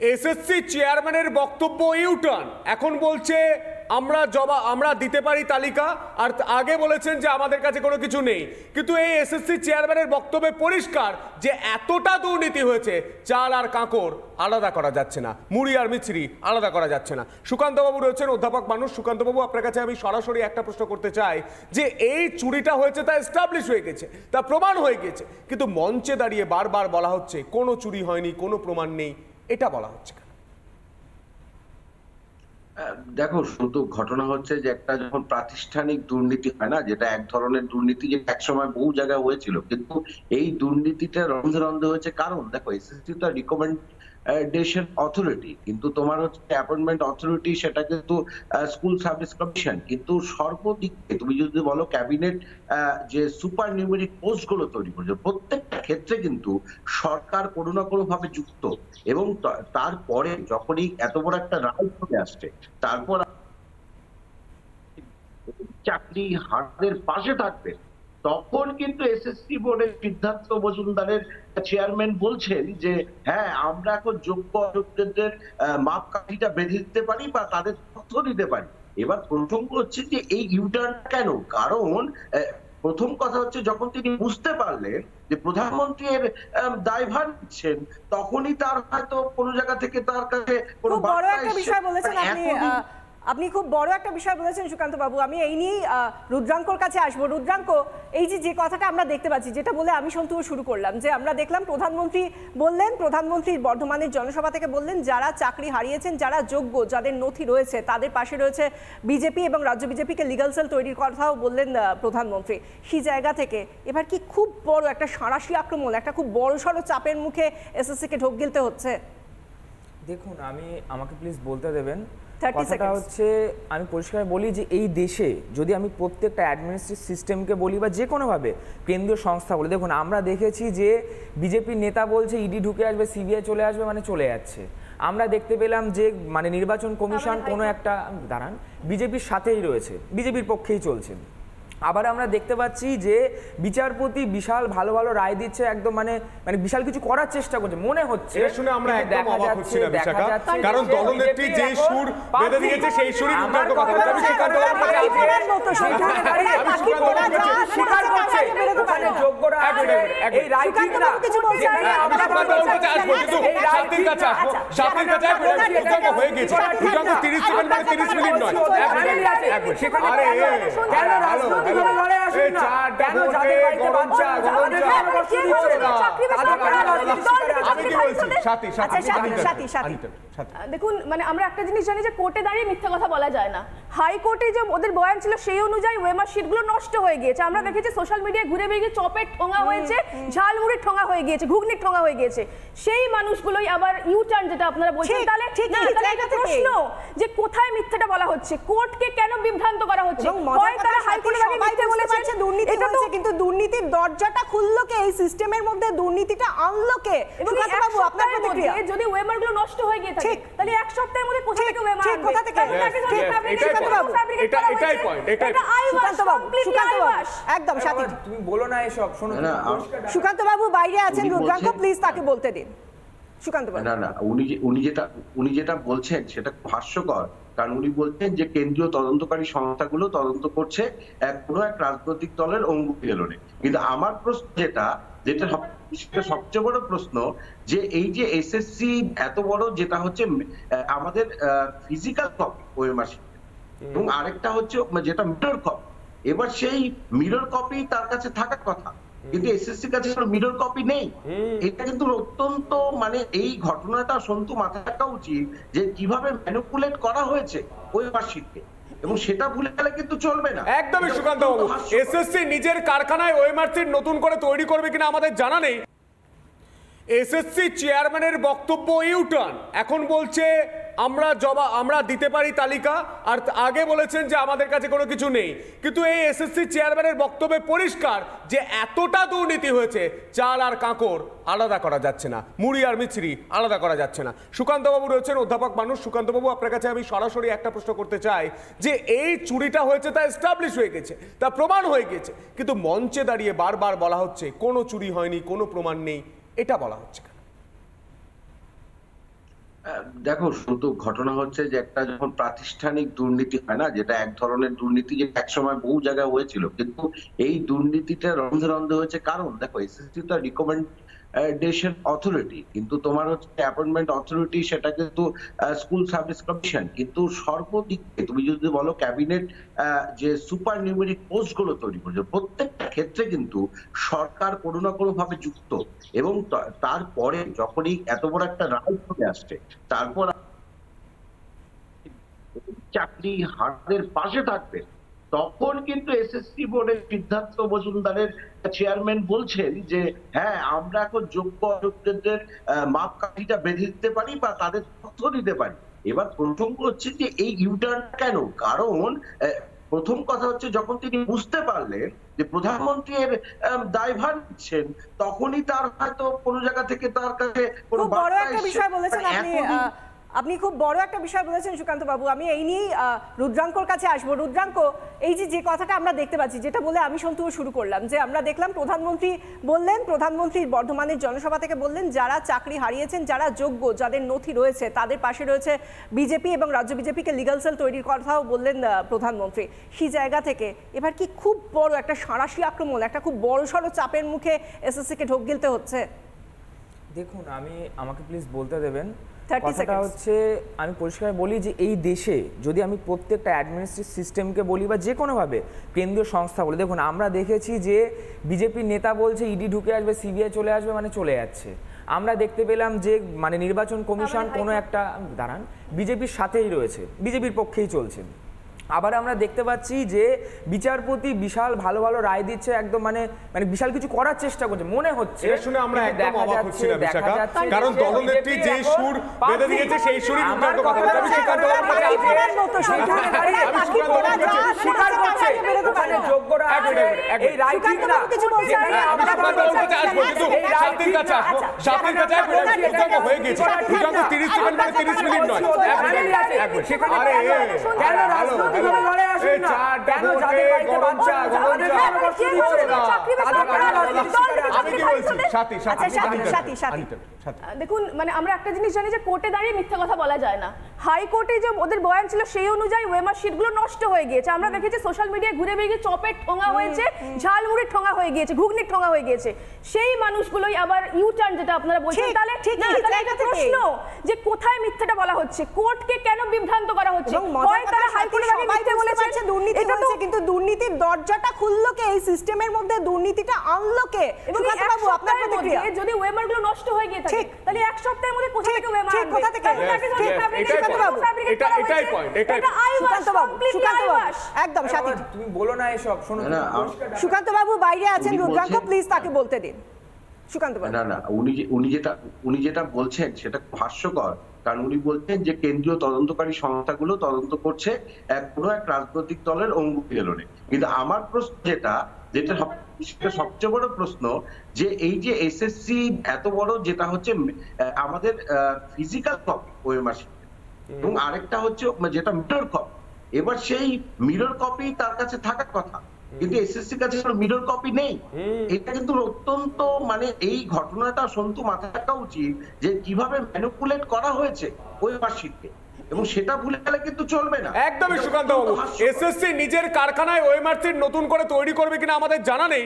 SSC চেয়ারম্যানের বক্তব্য U turn, এখন বলছে আমরা দিতে পারি তালিকা, আর আগে বলেছেন যে আমাদের কাছে কোনো কিছু নেই। কিন্তু এই এসএসসি চেয়ারম্যানের বক্তব্যে পরিষ্কার যে এতটা দুর্নীতি হয়েছে, চাল আর কাঁকড় আলাদা করা যাচ্ছে না, মুড়ি আর মিছরি আলাদা করা যাচ্ছে না। সুকান্তবাবু রয়েছেন, অধ্যাপক মানুষ। সুকান্তবাবু, আপনার কাছে আমি সরাসরি একটা প্রশ্ন করতে চাই যে এই চুরিটা হয়েছে তা এস্টাবলিশ হয়ে গেছে, তা প্রমাণ হয়ে গেছে, কিন্তু মঞ্চে দাঁড়িয়ে বারবার বলা হচ্ছে কোনো চুরি হয়নি, কোনো প্রমাণ নেই, এটা বলা হচ্ছে। দেখো, শুধু ঘটনা হচ্ছে যে একটা যখন প্রাতিষ্ঠানিক দুর্নীতি হয় না, যেটা এক ধরনের দুর্নীতি, যেটা একসময় বহু জায়গায় হয়েছিল, কিন্তু এই দুর্নীতিটা রন্ধে রন্ধে হয়েছে। কারণ দেখো, এসএসসি তো রিকমেন্ডেশন অথরিটি, কিন্তু তোমার হচ্ছে অ্যাপয়েন্টমেন্ট অথরিটি, সেটা কিন্তু স্কুল সার্ভিস কমিশন। কিন্তু সর্বদিকে তুমি যদি বলো ক্যাবিনেট যে সুপার নিউমেরিক পোস্ট গুলো তৈরি করেছে, প্রত্যেকটা ক্ষেত্রে কিন্তু সরকার কোনো না কোনো ভাবে যুক্ত। এবং তারপরে যখনই এত বড় একটা রায় চলে আসছে, তারপর চাকরি হারদের পাশে থাকবে, তখন কিন্তু এসএসসি বোর্ডের সিদ্ধার্থ মজুমদারের চেয়ারম্যান বলছেন যে হ্যাঁ, আমরা এখন যোগ্য অযোগ্যদের মাপকাঠিটা বেঁধে দিতে পারি বা তাদের তথ্য দিতে পারি। এবার প্রসঙ্গ হচ্ছে যে এই ইউটার্ন কেন? কারণ প্রথম কথা হচ্ছে, যখন তিনি বুঝতে পারলেন যে প্রধানমন্ত্রী এর দায়ভার নিচ্ছেন, তখনই তার হয়তো কোনো জায়গা থেকে তার কাছে কোনো বড় একটা বিষয় বলেছেন আপনি খুব বড় একটা বিষয় বলেছেন সুকান্ত বাবু। আমি এই নিয়েই রুদ্রাঙ্কর কাছে আসবো। রুদ্রাঙ্ক, এই যে কথাটা আমরা দেখতে পাচ্ছি, যেটা বলে আমি সন্তুও শুরু করলাম, যে আমরা দেখলাম প্রধানমন্ত্রী বললেন, প্রধানমন্ত্রী বর্ধমানের জনসভা থেকে বললেন যারা চাকরি হারিয়েছেন, যারা যোগ্য, যাদের নথি রয়েছে, তাদের পাশে রয়েছে বিজেপি, এবং রাজ্য বিজেপিকে লিগ্যাল সেল তৈরির কথাও বললেন প্রধানমন্ত্রী। সেই জায়গা থেকে এবার কি খুব বড় একটা সাঁড়াশি আক্রমণ, একটা খুব বড়সড় চাপের মুখে এসএসসিকে ঢোক গিলতে হচ্ছে? দেখুন, আমাকে প্লিজ বলতে দেবেন। কথাটা হচ্ছে, আমি পরিষ্কার বলি যে এই দেশে যদি আমি প্রত্যেকটা অ্যাডমিনিস্ট্রেটিভ সিস্টেমকে বলি বা যে কোনোভাবে কেন্দ্রীয় সংস্থা বলি, দেখুন আমরা দেখেছি যে বিজেপির নেতা বলছে ইডি ঢুকে আসবে, সিবিআই চলে আসবে, মানে চলে যাচ্ছে। আমরা দেখতে পেলাম যে মানে নির্বাচন কমিশন কোনো একটা বিজেপির সাথেই রয়েছে, বিজেপির পক্ষেই চলছে। আবার আমরা দেখতে পাচ্ছি যে বিচারপতি বিশাল ভালো ভালো রায় দিচ্ছে, একদম মানে বিশাল কিছু করার চেষ্টা করছে মনে হচ্ছে। এটা শুনে আমরা একদম অবাক হচ্ছি না বিশাখা, কারণ দলনেত্রী যে সুর বেঁধে দিয়েছে সেই সুরই উদ্ধার কথা বলতে আমি সুকান্ত স্বীকার করছে ওখানে যোগ্যরা এই রায় ঠিক না। আমি সুকান্ত কাছে আসবো, কিন্তু শান্তির কাছে আসবো, শান্তির কাছে আসবো। হয়ে গেছে 30 সেকেন্ড মানে 30 মিনিট নয়। আরে কেন রাজনীতি করে লড়ে আসেন না? কেন যাদের বাড়িতে বাচ্চা তাদের কেন কষ্ট দিচ্ছে না? আমি কি বলছি? সাথী দেখুন, মানে আমরা একটা জিনিস জানি যে কোর্টে দাঁড়িয়ে মিথ্যা কথা বলা যায় না। হাইকোর্টে যে ওদের বয়ান ছিল সেই অনুযায়ী ওয়েমার শিটগুলো নষ্ট হয়ে গিয়েছে। আমরা দেখেছি সোশ্যাল মিডিয়ায় ঘুরে বেরিয়ে চপের ঠোঙা হয়েছে, ঝালমুড়ির ঠোঙা হয়ে গিয়েছে, ঘুগনির ঠোঙা হয়ে গিয়েছে। সেই মানুষগুলোই আবার ইউটার্ন, যেটা আপনারা বলছেন, তাহলে একটা প্রশ্ন যে কোথায় মিথ্যাটা বলা হচ্ছে, কোর্টকে কেন বিভ্রান্ত করা হচ্ছে? হয় তারা হাইকোর্টে দাঁড়িয়ে মিথ্যা বলেছে দুর্নীতি হয়েছে, কিন্তু দুর্নীতির দরজাটা খুললো কে? এই সিস্টেমের মধ্যে দুর্নীতিটা আনলো কে? এবং আপনার প্রতিক্রিয়া, যদি ওয়েমারগুলো নষ্ট হয়ে গিয়ে থাকে, তাহলে এক সপ্তাহের মধ্যে কোথা থেকে ওয়েমার আসবে? কোথা থেকে? এটাই পয়েন্ট। একদম সাথী, তুমি বলো না এসব। শোনো, সুকান্ত বাবু বাইরে আছেন, রুদ্রাঙ্ক প্লিজ তাকে বলতে দিন। সুকান্ত বাবু, না, উনি যেটা বলছেন সেটা হাস্যকর। কারণ উনি বলছেন যে কেন্দ্রীয় তদন্তকারী সংস্থাগুলো তদন্ত করছে কোনো এক রাজনৈতিক দলের অঙ্গুলি এলোনে। কিন্তু আমার প্রশ্ন যেটা সবচেয়ে বড় প্রশ্ন, যে এই যে এসএসসি এত বড়, যেটা হচ্ছে আমাদের ফিজিক্যাল কপি ওএমআর শিট, এবং আরেকটা হচ্ছে যেটা মিরর কপি। এবার সেই মিরর কপি তার কাছে থাকার কথা, কিন্তু এসএসসির কাছে মিরর কপি নেই। এটা কিন্তু অত্যন্ত, মানে এই ঘটনাটা সন্তু মাথায় রাখা উচিত যে কিভাবে ম্যানিপুলেট করা হয়েছে ওএমআর শিটকে, এবং সেটা ভুলে গেলে কিন্তু চলবে না। একদমই সুকান্ত বাবু, এসএসসি নিজের কারখানায় ওএমআর শিট নতুন করে তৈরি করবে কিনা আমাদের জানা নেই। এসএসসি চেয়ারম্যানের বক্তব্য ইউটার্ন, এখন বলছে আমরা দিতে পারি তালিকা, আর আগে বলেছেন যে আমাদের কাছে কোনো কিছু নেই। কিন্তু এই এসএসসি চেয়ারম্যানের বক্তব্যে পরিষ্কার যে এতটা দুর্নীতি হয়েছে, চাল আর কাঁকড় আলাদা করা যাচ্ছে না, মুড়ি আর মিছরি আলাদা করা যাচ্ছে না। সুকান্তবাবু রয়েছেন, অধ্যাপক মানুষ। সুকান্তবাবু, আপনার কাছে আমি সরাসরি একটা প্রশ্ন করতে চাই যে এই চুরিটা হয়েছে তা এস্টাবলিশ হয়ে গেছে, তা প্রমাণ হয়ে গেছে, কিন্তু মঞ্চে দাঁড়িয়ে বারবার বলা হচ্ছে কোনো চুরি হয়নি, কোনো প্রমাণ নেই, এটা বলা হচ্ছে। দেখো শুধু ঘটনা হচ্ছে যে একটা যখন প্রাতিষ্ঠানিক দুর্নীতি হয় না, যেটা এক ধরনের দুর্নীতি, যেটা একসময় বহু জায়গায় হয়েছিল, কিন্তু এই দুর্নীতিটা রন্ধে রন্ধে হয়েছে। কারণ দেখো এসএসসি তো রিকমেন্ডেশন অথরিটি, কিন্তু তোমার হচ্ছে অ্যাপয়েন্টমেন্ট অথরিটি, সেটা কিন্তু স্কুল সার্ভিস কমিশন। কিন্তু সর্বদিকে তুমি যদি বলো ক্যাবিনেট যে সুপার নিউমেরিক পোস্ট গুলো তৈরি করেছে, প্রত্যেকটা ক্ষেত্রে কিন্তু সরকার কোনো না কোনো ভাবে যুক্ত। এবং তারপরে যখনই এত বড় একটা রায় চলে আসছে, তারপর চাকরি হারের পাশে থাকবে, তখন কিন্তু এসএসসি বোর্ডের সিদ্ধার্থ মজুমদারের চেয়ারম্যান বলছেন যে হ্যাঁ, আমরা এখন যোগ্য অযোগ্যদের মাপকাঠিটা বেঁধে দিতে পারি বা তাদের তথ্য দিতে পারি। এবার প্রসঙ্গ হচ্ছে যে এই ইউটার্ন কেন? কারণ প্রথম কথা হচ্ছে যখন তিনি বুঝতে পারলেন যে প্রধানমন্ত্রী এর দায়ভার নিচ্ছেন, তখনই তার হয়তো কোনো জায়গা থেকে তার কাছে কোনো বড় একটা বিষয় বলেছেন আপনি খুব বড় একটা বিষয় বলেছেন সুকান্ত বাবু। আমি এই নিয়েই রুদ্রাঙ্কর কাছে আসবো। রুদ্রাঙ্ক, এই যে কথাটা আমরা দেখতে পাচ্ছি, যেটা বলে আমি সন্তুও শুরু করলাম, যে আমরা দেখলাম প্রধানমন্ত্রী বললেন, প্রধানমন্ত্রী বর্ধমানের জনসভা থেকে বললেন যারা চাকরি হারিয়েছেন, যারা যোগ্য, যাদের নথি রয়েছে, তাদের পাশে রয়েছে বিজেপি, এবং রাজ্য বিজেপিকে লিগ্যাল সেল তৈরির কথাও বললেন প্রধানমন্ত্রী। সেই জায়গা থেকে এবার কি খুব বড় একটা সাঁড়াশি আক্রমণ, একটা খুব বড়সড় চাপের মুখে এসএসসিকে ঢোক গিলতে হচ্ছে? দেখুন, আমাকে প্লিজ বলতে দেবেন। কথাটা হচ্ছে, আমি পরিষ্কার বলি যে এই দেশে যদি আমি প্রত্যেকটা অ্যাডমিনিস্ট্রেটিভ সিস্টেমকে বলি বা যে কোনোভাবে কেন্দ্রীয় সংস্থা বলি, দেখুন আমরা দেখেছি যে বিজেপির নেতা বলছে ইডি ঢুকে আসবে, সিবিআই চলে আসবে, মানে চলে যাচ্ছে। আমরা দেখতে পেলাম যে মানে নির্বাচন কমিশন কোনো একটা দাঁড়ান বিজেপির সাথেই রয়েছে, বিজেপির পক্ষেই চলছে। আবার আমরা দেখতে পাচ্ছি যে বিচারপতি বিশাল ভালো ভালো রায় দিচ্ছে, একদম মানে বিশাল কিছু করার চেষ্টা করছে মনে হচ্ছে। এটা শুনে আমরা একদম অবাক হচ্ছি না বিশাখা, কারণ দলনেত্রী যে সুর বেঁধে দিয়েছে সেই সুরই রুদ্রাঙ্ক কথা বলছে। আমি সুকান্ত ওখানে যোগ্যরা এই রায় ঠিক না, আমি সুকান্ত কাছে আসবো, কিন্তু শান্তির কাছে আসবো। শান্তির কাছে রুদ্রাঙ্ক হয়ে গেছে। রুদ্রাঙ্ক 30 সেকেন্ড মানে 30 মিনিট নয়, দেখুন, মানে আমরা একটা জিনিস জানি যে কোর্টে দাঁড়িয়ে মিথ্যা কথা বলা যায় না। হাইকোর্টে যে ওদের বয়ান ছিল সেই অনুযায়ী ওয়েমার শিটগুলো নষ্ট হয়ে গিয়েছে। আমরা দেখেছি সোশ্যাল মিডিয়ায় ঘুরে বেরিয়ে চপের ঠোঙা হয়েছে, ঝালমুড়ির ঠোঙা হয়ে গিয়েছে, ঘুগনির ঠোঙা হয়ে গিয়েছে। সেই মানুষগুলোই আবার ইউটার্ন যেটা আপনারা বলছেন, তাহলে একটা প্রশ্ন যে কোথায় মিথ্যাটা বলা হচ্ছে, কোর্টকে কেন বিভ্রান্ত করা হচ্ছে? হয় তারা হাইকোর্টে দাঁড়িয়ে মিথ্যা বলেছে দুর্নীতি হয়েছে, কিন্তু দুর্নীতির দরজাটা খুললো কে? এই সিস্টেমের মধ্যে দুর্নীতিটা আনলো কে? এবং বাবু আপনার প্রতিক্রিয়া, যদি ওয়েমারগুলো নষ্ট হয়ে গিয়ে থাকে তাহলে এক সপ্তাহের মধ্যে কোথা থেকে ওয়েমার আনবে? কোথা থেকে? এটাই পয়েন্ট, এটাই সুকান্ত বাবু, একদম সাথী, তুমি বলো না এসব। শোনো, সুকান্ত বাবু বাইরে আছেন, রুদ্রাঙ্ক প্লিজ তাকে বলতে দিন। সুকান্ত বাবু, না উনি যেটা বলছেন সেটা হাস্যকর। কারণ উনি বলছেন যে কেন্দ্রীয় তদন্তকারী সংস্থাগুলো তদন্ত করছে কোনো এক রাজনৈতিক দলের অঙ্গ বিলোনে। কিন্তু আমার প্রশ্ন যেটা সবচেয়ে বড় প্রশ্ন, যে এই যে এসএসসি এত বড়, যেটা হচ্ছে আমাদের ফিজিক্যাল কপি ওএমআর শিট, এবং আরেকটা হচ্ছে যেটা মিরর কপি। এবার সেই মিরর কপি তার কাছে থাকার কথা, কিন্তু এসএসসির কাছে মিরর কপি নেই। এটা কিন্তু অত্যন্ত মানে এই ঘটনাটা সন্তু মাথায় রাখা উচিত যে কিভাবে ম্যানিপুলেট করা হয়েছে ওই মার্কশিটকে, এবং সেটা ভুলে গেলে কিন্তু চলবে না। একদমই সুকান্ত বাবু, এসএসসি নিজের কারখানায় ওএমআর শিট নতুন করে তৈরি করবে কিনা আমাদের জানা নেই,